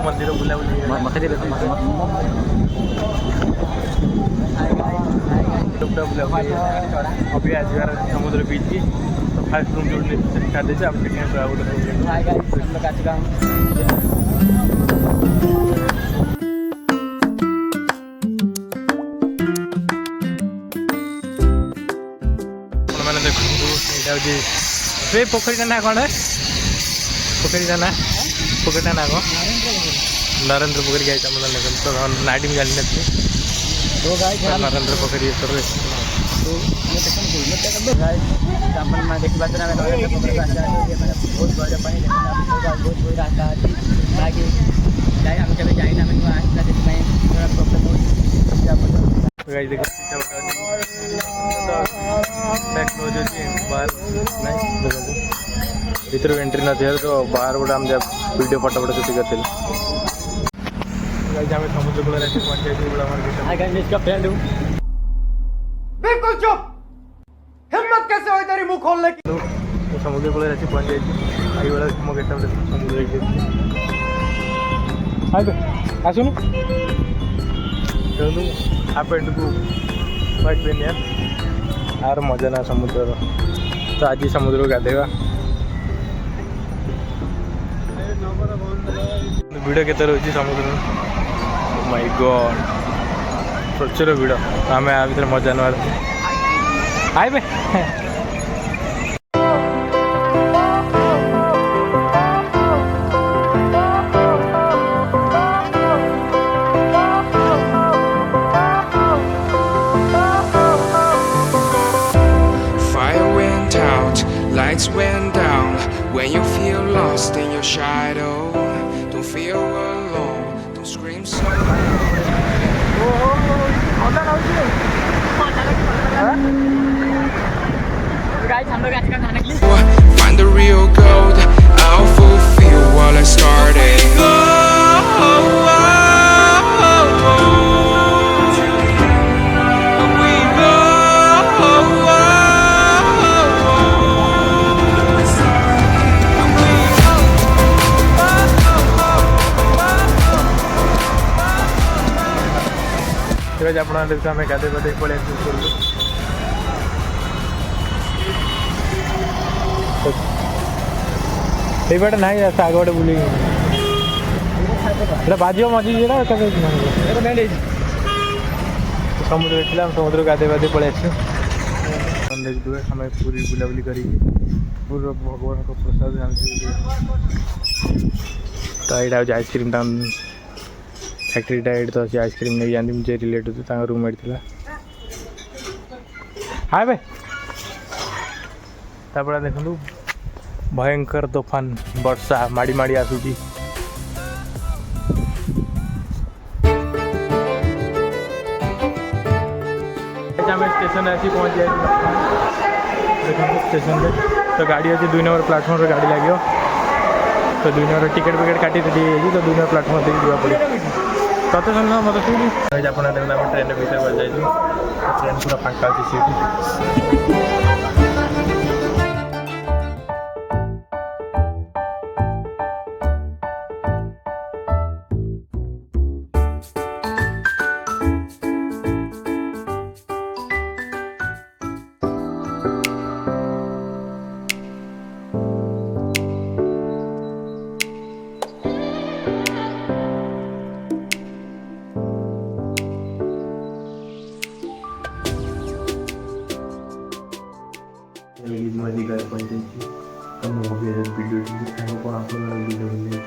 मंदिर बुला अभी आज समुद्र बीच की तो फास्ट रूम जोड़ने छाड़ देते आप मैंने देखो ये पोखरी ना कौन है पोखरी ना पोखरी ना कौन नरेंद्र पोखरी गए तो नाइट में जानी नथी नरेंद्र पोखरी तो देखा बहुत बड़ा पानी बहुत बहुत रास्ता अच्छी बाकी जाए हम कभी जाए ना थोड़ा प्रॉब्लम भर एंट्री ना तो बाहर गोटे आम वीडियो फटो फटो शूटिंग करते समुद्र कूल बिल्कुल चुप हिम्मत कैसे हो तेरी मुंह खोलने की समुद्र कूल पहुंच जाए मो गेट समुद्र आसुन हाफ पैंट को व्हाइट पेन यार यार मजा ना समुद्र तो आज समुद्र को गाधेगा भिड़ के रोचे समुद्र माय गॉड प्रचुर भिड़ आम आ भर मजा नवा आए Lights went down when you feel lost in your shadow. Don't feel alone. Don't scream so Find the real gold. I'll fulfill what I started. आप देखते आम गाधे पाधे पड़े ये ना आग गए बुले बाजी मजी समुद्र समुद्र गाधे पाधे पड़े देखिए आम पूरी बुलाबुली कर भगवान को प्रसाद तो यहाँ आइसक्रीम टाउन फैक्ट्री टाइट तो आइसक्रीम नहीं जाती मुझे रिलेटिव तो रूममेट था हाँ भाई तापड़ा देखु भयंकर तोफान वर्षा माड़ी माड़ी आसूची स्टेशन आसी पहुँच जाए स्टेशन पे तो गाड़ी अच्छी 2 नंबर प्लाटफर्म गाड़ी लगे तो 2 नंबर टिकेट विकेट काटी तो 2 नंबर प्लाटफर्म देख जावा पड़े कत सुन मत शुणी आप ट्रेन भीतर जाइए ट्रेन पूरा फाँका अच्छी सीट घर पहुँचे तो मुझे वीडियो कौन आप लोग वीडियो मिले